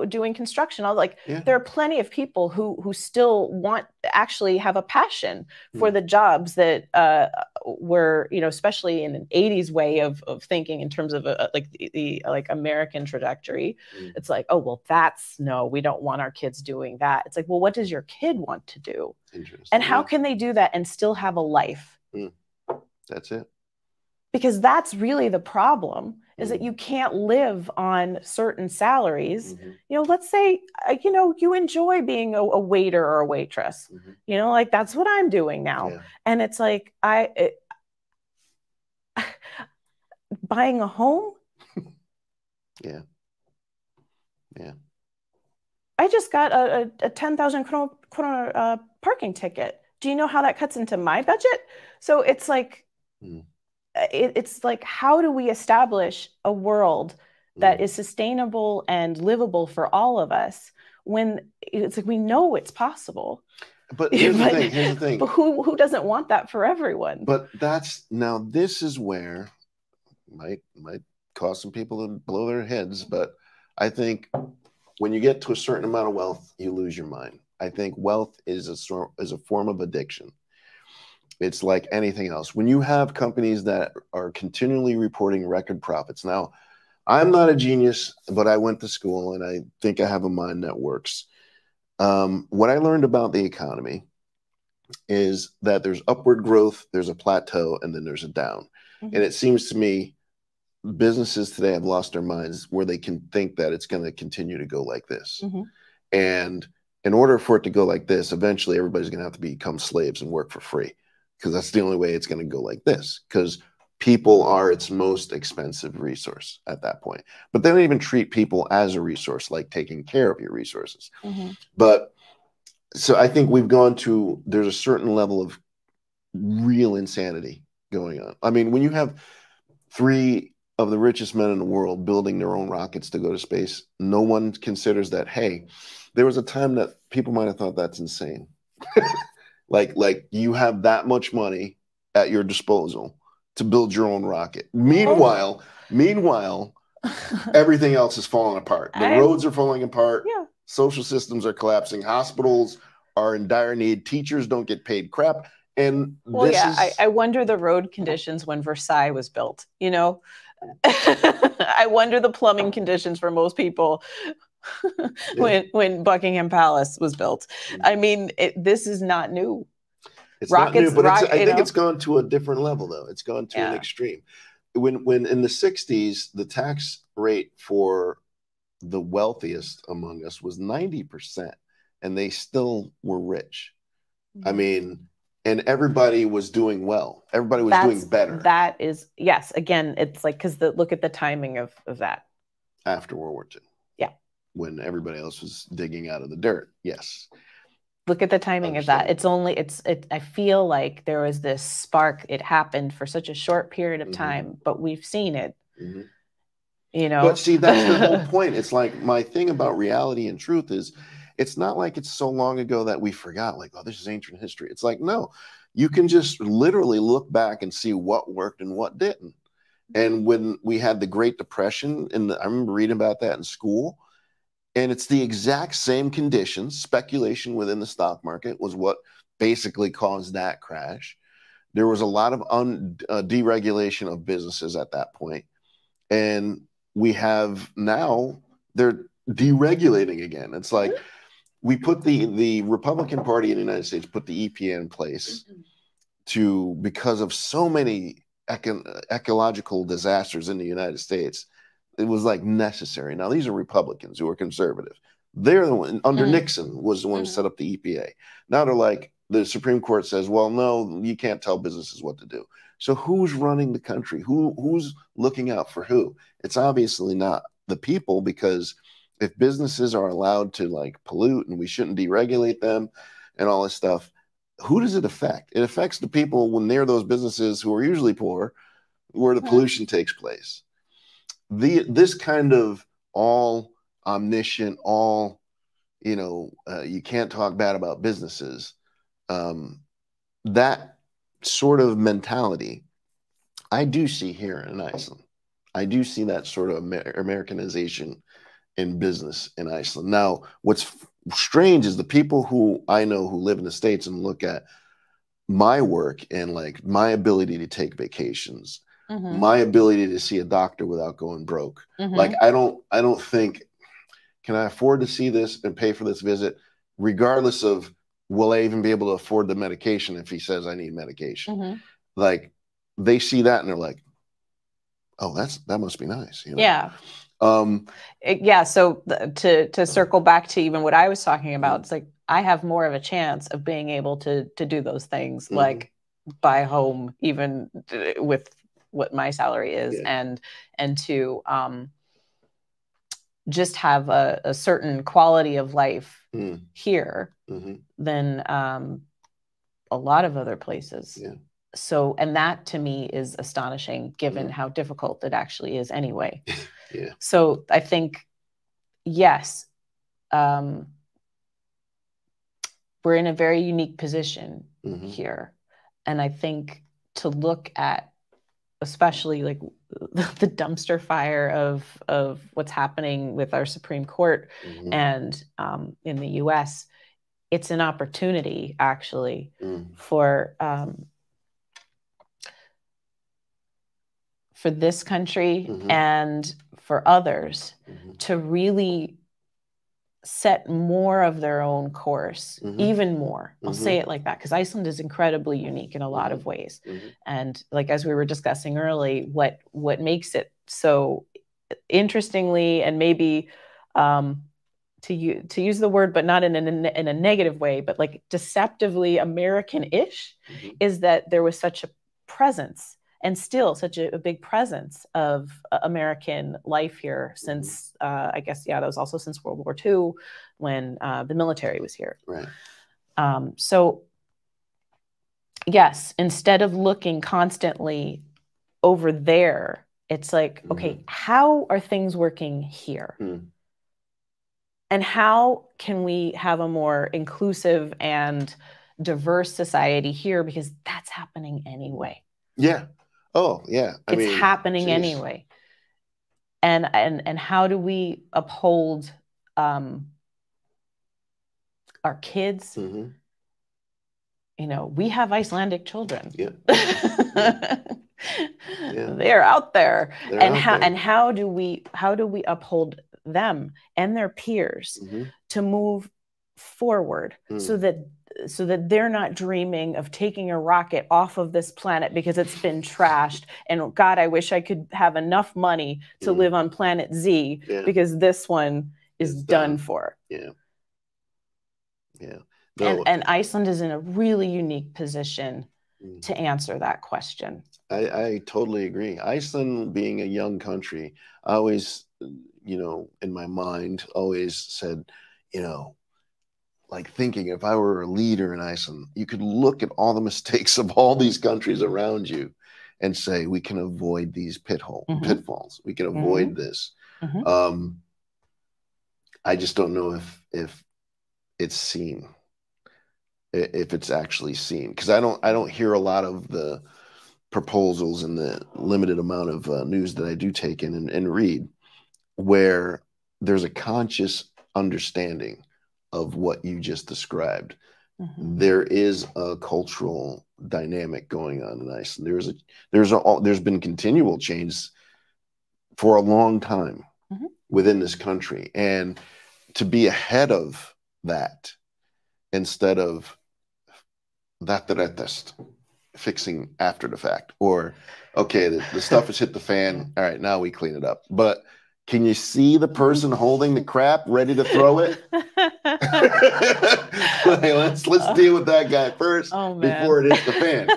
B: doing construction. There are plenty of people who still actually have a passion for the jobs that were especially in an 80s way of thinking in terms of the American trajectory. It's like, oh well, we don't want our kids doing that. It's like, well, what does your kid want to do? And how can they do that and still have a life?
A: That's it.
B: Because that's really the problem, is that you can't live on certain salaries. Let's say, you enjoy being a waiter or a waitress, that's what I'm doing now. Yeah. And it's like, buying a home.
A: Yeah.
B: I just got a 10,000 krona parking ticket. Do you know how that cuts into my budget? So it's like, it's like, how do we establish a world that is sustainable and livable for all of us, when it's like we know it's possible.
A: But here's the thing.
B: But who doesn't want that for everyone?
A: But this is where might cause some people to blow their heads. But I think when you get to a certain amount of wealth, you lose your mind. I think wealth is a form of addiction. It's like anything else. When you have companies that are continually reporting record profits. Now, I'm not a genius, but I went to school and I think I have a mind that works. What I learned about the economy is that there's upward growth, there's a plateau, and then there's a down. And it seems to me businesses today have lost their minds where they can think that it's going to continue to go like this. And in order for it to go like this, eventually everybody's going to have to become slaves and work for free, because that's the only way it's going to go like this, because people are its most expensive resource at that point. But they don't even treat people as a resource, like taking care of your resources. But so I think there's a certain level of real insanity going on. I mean, when you have 3 of the richest men in the world building their own rockets to go to space, no one considers that, hey, there was a time that people might have thought that's insane. like you have that much money at your disposal to build your own rocket. Meanwhile, everything else is falling apart. The roads are falling apart.
B: Yeah.
A: Social systems are collapsing. Hospitals are in dire need. Teachers don't get paid crap. And
B: I wonder the road conditions when Versailles was built, you know? I wonder the plumbing conditions for most people when Buckingham Palace was built. I mean, this is not new.
A: It's not new, but I think it's gone to a different level, though. It's gone to an extreme. When in the 60s, the tax rate for the wealthiest among us was 90%, and they still were rich. I mean, and everybody was doing well. Everybody was doing better.
B: That is, yes. Again, it's like, because look at the timing of that.
A: After World War II.
B: Yeah.
A: When everybody else was digging out of the dirt. Yes.
B: Look at the timing of that. I feel like there was this spark. It happened for such a short period of time, but we've seen it. You know.
A: But see, that's the whole point. It's like, my thing about reality and truth is, it's not like it's so long ago that we forgot, like, oh, this is ancient history. It's like, no, you can just literally look back and see what worked and what didn't. And when we had the Great Depression, I remember reading about that in school, and it's the exact same conditions. Speculation within the stock market was what basically caused that crash. There was a lot of deregulation of businesses at that point. And we have now, they're deregulating again. It's like, we put the Republican Party in the United States put the EPA in place because of so many ecological disasters in the United States. It was like necessary. Now, these are Republicans who are conservative. They're the one, under Nixon was the one who set up the EPA. Now they're like, the Supreme Court says, well, no, you can't tell businesses what to do. So who's running the country? Who's looking out for who? It's obviously not the people, because if businesses are allowed to like pollute and we shouldn't deregulate them and all this stuff, who does it affect? It affects the people near those businesses who are usually poor, where the pollution takes place. This kind of all omniscient, you can't talk bad about businesses. That sort of mentality, I do see here in Iceland. I do see that sort of Americanization in business in Iceland. Now, what's strange is the people who I know who live in the States and look at my work and like my ability to take vacations, my ability to see a doctor without going broke. Like, I don't think, can I afford to see this and pay for this visit, regardless of will I even be able to afford the medication if he says I need medication? Like, they see that and they're like, oh, that must be nice. You know?
B: Yeah. So to circle back to even what I was talking about, it's like, I have more of a chance of being able to do those things, like buy a home, even with what my salary is, and to just have a certain quality of life here than a lot of other places. So, and that to me is astonishing given how difficult it actually is anyway.
A: Yeah.
B: So I think, yes, we're in a very unique position here. And I think to look at, especially like the dumpster fire of what's happening with our Supreme Court and in the US, it's an opportunity actually for this country and for others to really set more of their own course, even more. I'll say it like that, because Iceland is incredibly unique in a lot of ways. And like, as we were discussing early, what makes it so interestingly, and maybe to use the word, but not in a negative way, but like deceptively American-ish, is that there was such a presence and still such a big presence of American life here since, I guess, that was also since World War II when the military was here.
A: Right.
B: So, yes, instead of looking constantly over there, it's like, okay, how are things working here? And how can we have a more inclusive and diverse society here? Because that's happening anyway.
A: Yeah. Oh, yeah.
B: It's happening anyway. And how do we uphold our kids? You know, we have Icelandic children.
A: Yeah.
B: They're out there. And how do we uphold them and their peers to move forward so that they're not dreaming of taking a rocket off of this planet because it's been trashed, and God, I wish I could have enough money to live on planet Z because this one is done for.
A: Yeah.
B: No. And Iceland is in a really unique position to answer that question.
A: I totally agree. Iceland being a young country, I always, in my mind, always said, like thinking if I were a leader in Iceland, you could look at all the mistakes of all these countries around you and say, we can avoid these pitfalls. We can avoid this. I just don't know if it's seen, if it's actually seen, because I don't hear a lot of the proposals in the limited amount of news that I do take in and read, where there's a conscious understanding of what you just described. There is a cultural dynamic going on in Iceland. There's been continual change for a long time within this country, and to be ahead of that instead of that fixing after the fact, or okay, the stuff has hit the fan, all right, now we clean it up. But can you see the person holding the crap ready to throw it? Let's deal with that guy first before it hits the fan.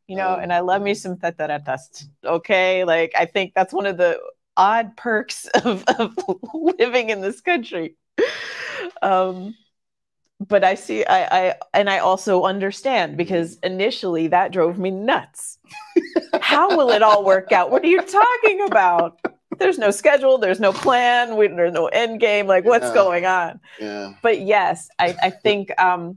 B: And I love me some teteretas. Okay, like I think that's one of the odd perks of living in this country. But I also understand, because initially that drove me nuts. How will it all work out? What are you talking about? There's no schedule. There's no plan. There's no end game. Like, what's going on?
A: Yeah.
B: But yes, I think, I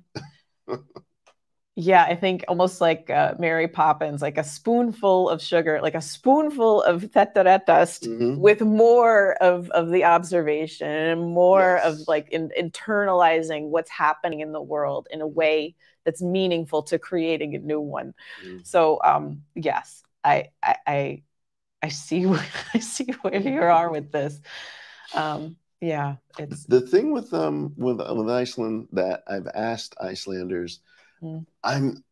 B: think almost like Mary Poppins, like a spoonful of sugar, like a spoonful of teteretas with more of the observation and more of like internalizing what's happening in the world in a way that's meaningful to creating a new one. So yes, I see where you are with this. It's
A: the thing with Iceland that I've asked Icelanders. I'm,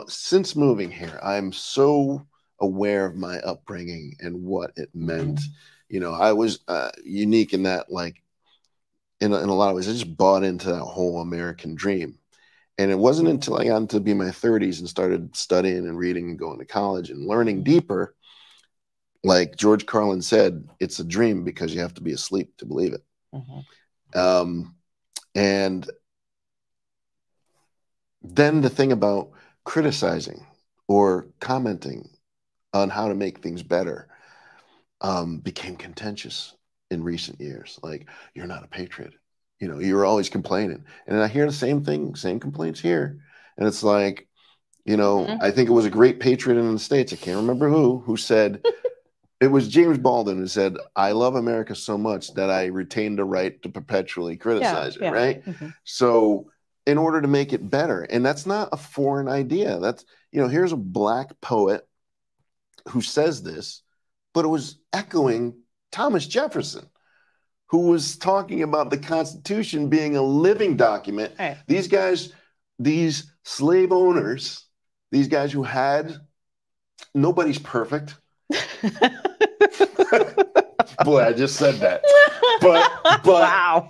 A: since moving here, I'm so aware of my upbringing and what it meant. I was unique in that, like, in a lot of ways, I just bought into that whole American dream. And it wasn't until I got to be my 30s and started studying and reading and going to college and learning deeper, like George Carlin said, it's a dream because you have to be asleep to believe it. And then the thing about criticizing or commenting on how to make things better became contentious in recent years. Like, you're not a patriot. You know, you're always complaining. And I hear the same thing, same complaints here. And it's like, you know, I think it was a great patriot in the States. I can't remember who said, it was James Baldwin who said, I love America so much that I retain the right to perpetually criticize it, right? So in order to make it better, and that's not a foreign idea. That's, you know, here's a black poet who says this, but it was echoing Thomas Jefferson, who was talking about the Constitution being a living document.
B: Right.
A: These guys, these slave owners, these guys who had, nobody's perfect. Boy, I just said that. But
B: wow.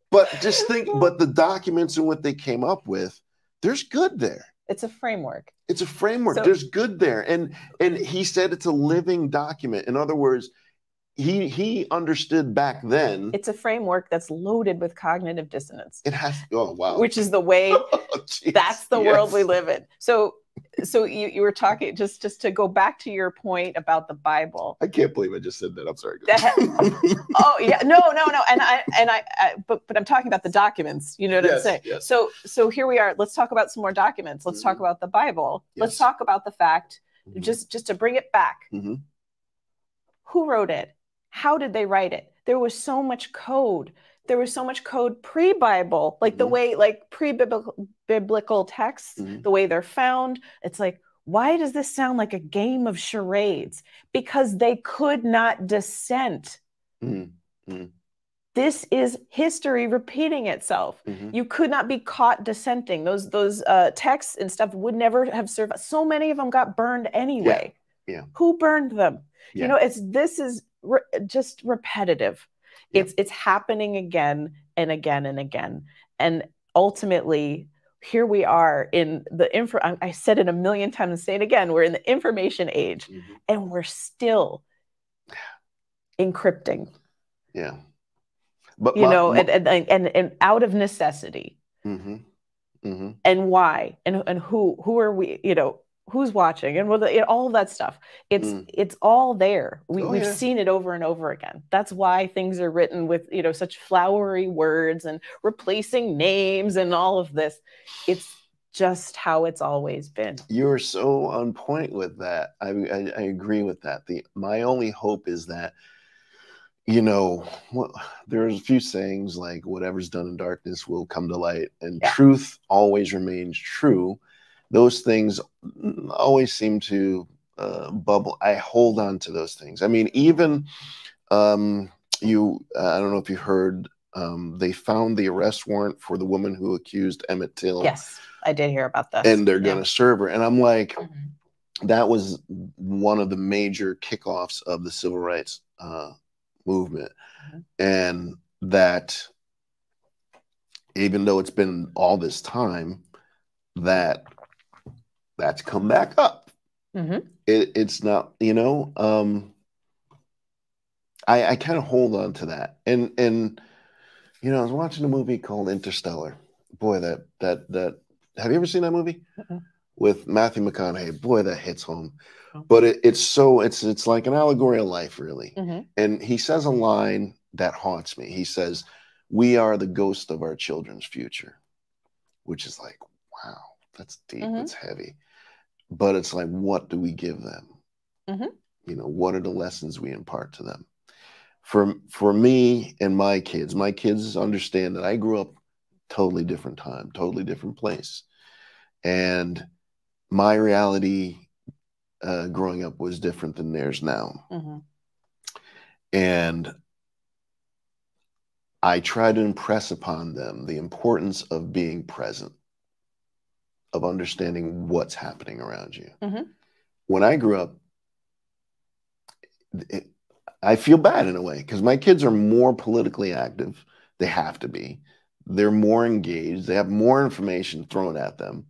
A: But just think, but the documents and what they came up with, there's good there.
B: It's a framework.
A: It's a framework. So, there's good there. And he said it's a living document. In other words, he understood back then.
B: It's a framework that's loaded with cognitive dissonance.
A: It has, oh wow.
B: Which is the way, that's the world we live in. So you were talking, just to go back to your point about the Bible.
A: I can't believe I just said that. I'm sorry.
B: Oh yeah, no. But I'm talking about the documents. You know what I'm saying?
A: Yes.
B: So here we are. Let's talk about some more documents. Let's talk about the Bible. Yes. Let's talk about the fact, just to bring it back. Who wrote it? How did they write it? There was so much code. There was so much code pre-Bible, like the way, like pre-biblical texts, the way they're found. It's like, why does this sound like a game of charades? Because they could not dissent. This is history repeating itself. You could not be caught dissenting. Those texts and stuff would never have survived. So many of them got burned anyway.
A: Yeah.
B: Who burned them? Yeah. You know, this is just repetitive. It's happening again and again and again. And ultimately, here we are in the I said it a million times and say it again, we're in the information age and we're still encrypting.
A: Yeah.
B: But you know, and out of necessity. And why? And who are we, you know, who's watching and all of that stuff. It's all there. We've seen it over and over again. That's why things are written with, you know, such flowery words and replacing names and all of this. It's just how it's always been.
A: You're so on point with that. I agree with that. My only hope is that, you know, there's a few sayings like whatever's done in darkness will come to light, and truth always remains true. Those things always seem to bubble. I hold on to those things. I mean, even I don't know if you heard, they found the arrest warrant for the woman who accused Emmett Till.
B: Yes, I did hear about that.
A: And they're going to serve her. And I'm like, that was one of the major kickoffs of the civil rights movement. And that even though it's been all this time, that's come back up. It's not, you know, I kind of hold on to that. And you know, I was watching a movie called Interstellar. Boy, that have you ever seen that movie? With Matthew McConaughey? Boy, that hits home. But it's like an allegory of life, really. And he says a line that haunts me. He says, "We are the ghost of our children's future," which is like, wow, that's deep. It's heavy. But it's like, what do we give them? You know, what are the lessons we impart to them? For me and my kids understand that I grew up totally different time, totally different place. And my reality growing up was different than theirs now. And I try to impress upon them the importance of being present, of understanding what's happening around you. When I grew up, I feel bad in a way because my kids are more politically active. They have to be. They're more engaged. They have more information thrown at them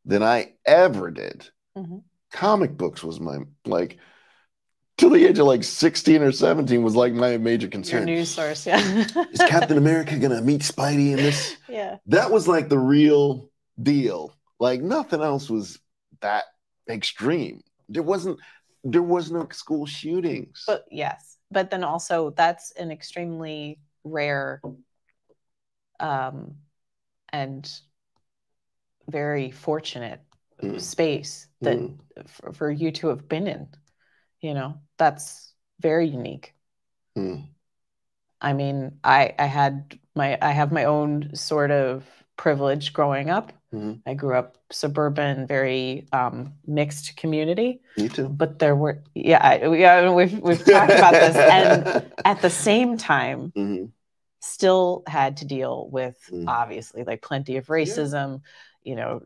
A: than I ever did. Comic books was my, like, till the age of like 16 or 17 was like my major concern.
B: Your news source, yeah.
A: Is Captain America going to meet Spidey in this?
B: Yeah.
A: That was like the real deal. Like nothing else was that extreme. There was no school shootings.
B: But yes, but then also that's an extremely rare and very fortunate space that for you to have been in. You know, that's very unique. I mean, I have my own sort of privilege growing up. I grew up suburban, very mixed community.
A: Me too.
B: But there were, we've talked about this, and at the same time, still had to deal with obviously like plenty of racism, you know,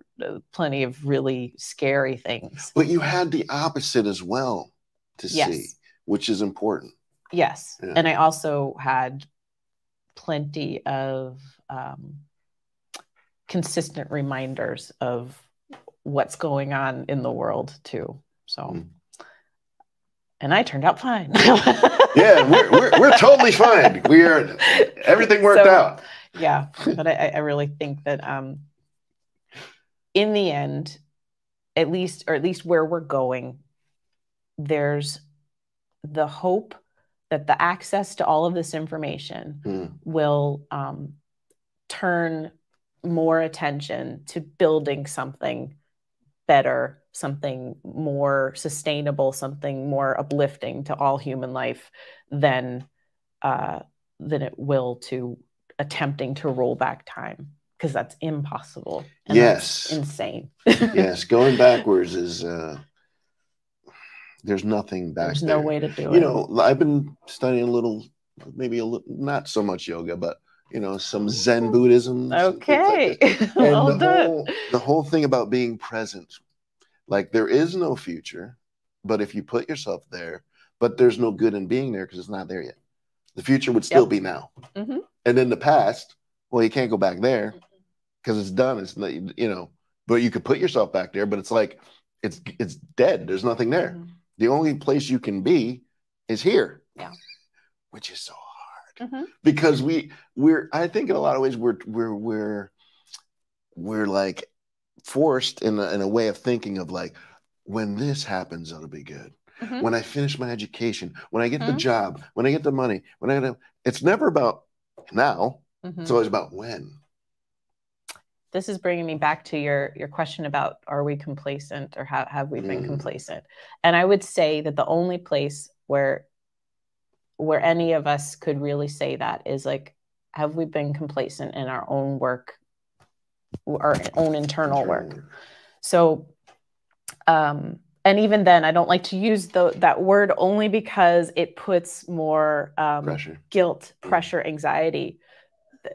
B: plenty of really scary things.
A: But you had the opposite as well to see, which is important.
B: Yes. Yeah. And I also had plenty of consistent reminders of what's going on in the world too. So, and I turned out fine.
A: Yeah, we're totally fine. Everything worked out.
B: Yeah, but I really think that in the end, at least where we're going, there's the hope that the access to all of this information will turn more attention to building something better, something more sustainable, something more uplifting to all human life than it will to attempting to roll back time, because that's impossible. And that's insane.
A: Yes, going backwards is there's nothing back
B: There's
A: there.
B: No way to do it.
A: You know, I've been studying maybe a little, not so much yoga, but you know, some Zen Buddhism.
B: Okay.
A: Like and the whole thing about being present. Like there is no future, but if you put yourself there, but there's no good in being there because it's not there yet. The future would still be now. And then the past, well, you can't go back there because it's done. It's not, you know, but you could put yourself back there, but it's like, it's dead. There's nothing there. The only place you can be is here, which is so hard because I think in a lot of ways we're like forced in a way of thinking of like, when this happens, it'll be good. When I finish my education, when I get the job, when I get the money, it's never about now. It's always about when.
B: This is bringing me back to your question about, are we complacent, or have we been complacent? And I would say that the only place where any of us could really say that is like, have we been complacent in our own work, our own internal work? So, and even then, I don't like to use that word only because it puts more guilt, pressure, anxiety,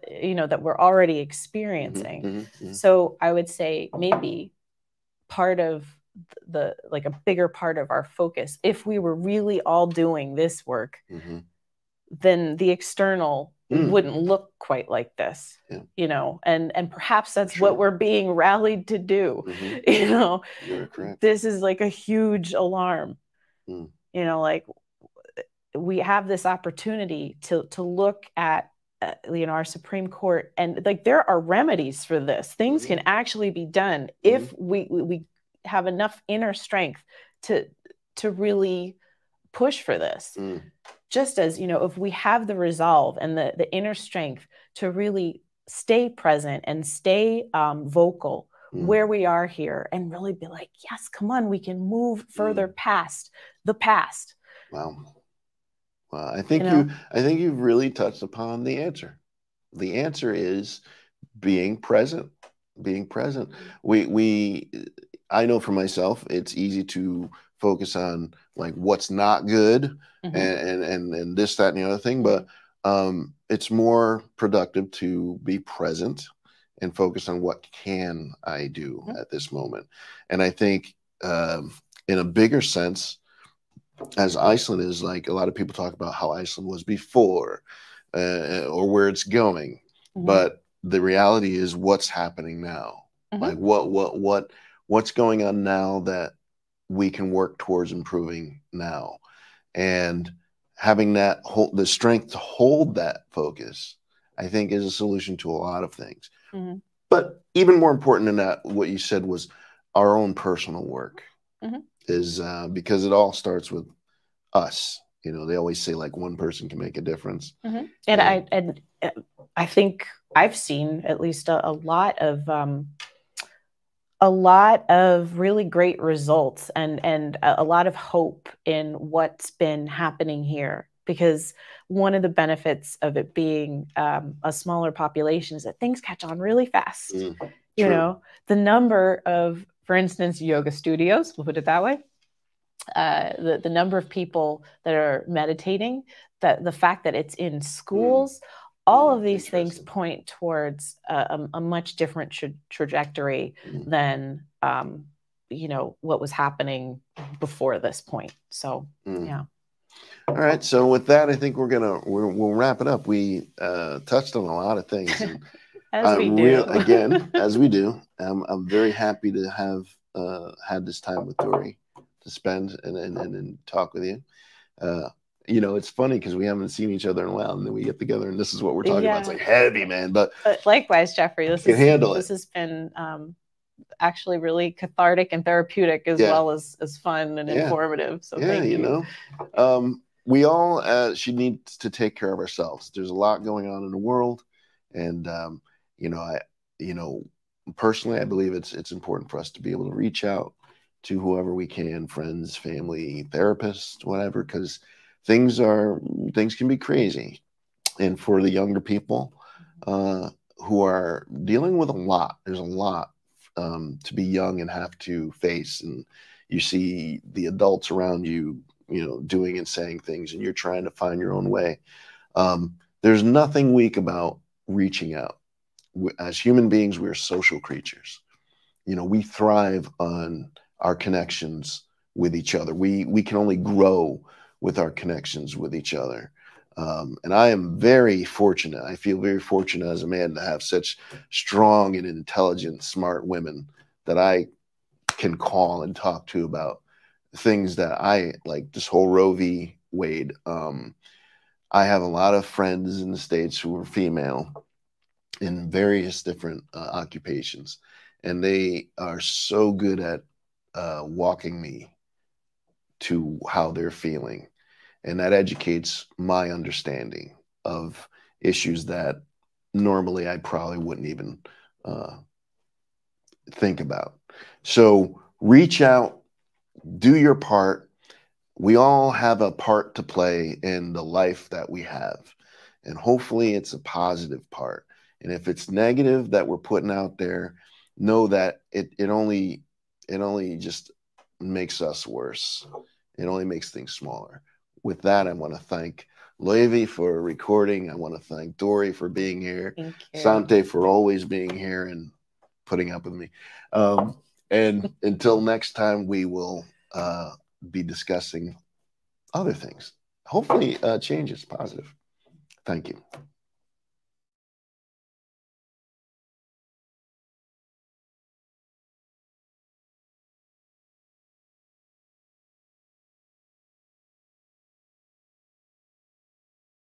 B: you know, that we're already experiencing. So I would say maybe part of like a bigger part of our focus, if we were really all doing this work, then the external wouldn't look quite like this, you know, and perhaps that's what we're being rallied to do. You know,
A: you're correct.
B: This is like a huge alarm, you know, like we have this opportunity to look at you know, our Supreme Court, and like there are remedies for this. Things can actually be done if we have enough inner strength to really push for this. Just as, you know, if we have the resolve and the inner strength to really stay present and stay vocal where we are here, and really be like, yes, come on, we can move further past the past.
A: Wow. Well, I think you've really touched upon the answer. The answer is being present. Being present. I know for myself, it's easy to focus on like what's not good and this, that, and the other thing, but it's more productive to be present and focus on what can I do at this moment. And I think in a bigger sense, as Iceland is, like a lot of people talk about how Iceland was before or where it's going, but the reality is what's happening now. Like what's going on now that we can work towards improving now, and having the strength to hold that focus, I think, is a solution to a lot of things. But even more important than that, what you said was our own personal work is because it all starts with us. You know, they always say like one person can make a difference.
B: And I think I've seen at least a lot of really great results and a lot of hope in what's been happening here. Because one of the benefits of it being a smaller population is that things catch on really fast. You know, the number of, for instance, yoga studios, we'll put it that way, the number of people that are meditating, the fact that it's in schools, all of these things point towards a much different trajectory than you know, what was happening before this point. So yeah.
A: All right. So with that, I think we'll wrap it up. We touched on a lot of things. And
B: as we do.
A: As we do. I'm very happy to have had this time with Dori to spend and talk with you. You know, it's funny because we haven't seen each other in a while, and then we get together, and this is what we're talking about. It's like heavy, man. But
B: likewise, Jeffrey, this has been actually really cathartic and therapeutic as well as fun and informative. So thank you.
A: You know, we all should need to take care of ourselves. There's a lot going on in the world, and you know, personally, I believe it's important for us to be able to reach out to whoever we can, friends, family, therapists, whatever, because things can be crazy. And for the younger people who are dealing with a lot, there's a lot to be young and have to face. And you see the adults around you, you know, doing and saying things, and you're trying to find your own way. There's nothing weak about reaching out. As human beings, we're social creatures. You know, we thrive on our connections with each other. We can only grow with our connections with each other. And I am very fortunate. I feel very fortunate as a man to have such strong and intelligent, smart women that I can call and talk to about things that I like. This whole Roe v. Wade. I have a lot of friends in the States who are female in various different occupations, and they are so good at walking me to how they're feeling. And that educates my understanding of issues that normally I probably wouldn't even think about. So reach out, do your part. We all have a part to play in the life that we have. And hopefully it's a positive part. And if it's negative that we're putting out there, know that it only just makes us worse. It only makes things smaller. With that, I want to thank Levi for recording. I want to thank Dori for being here. Sante for always being here and putting up with me. And until next time, we will be discussing other things. Hopefully, changes positive. Thank you.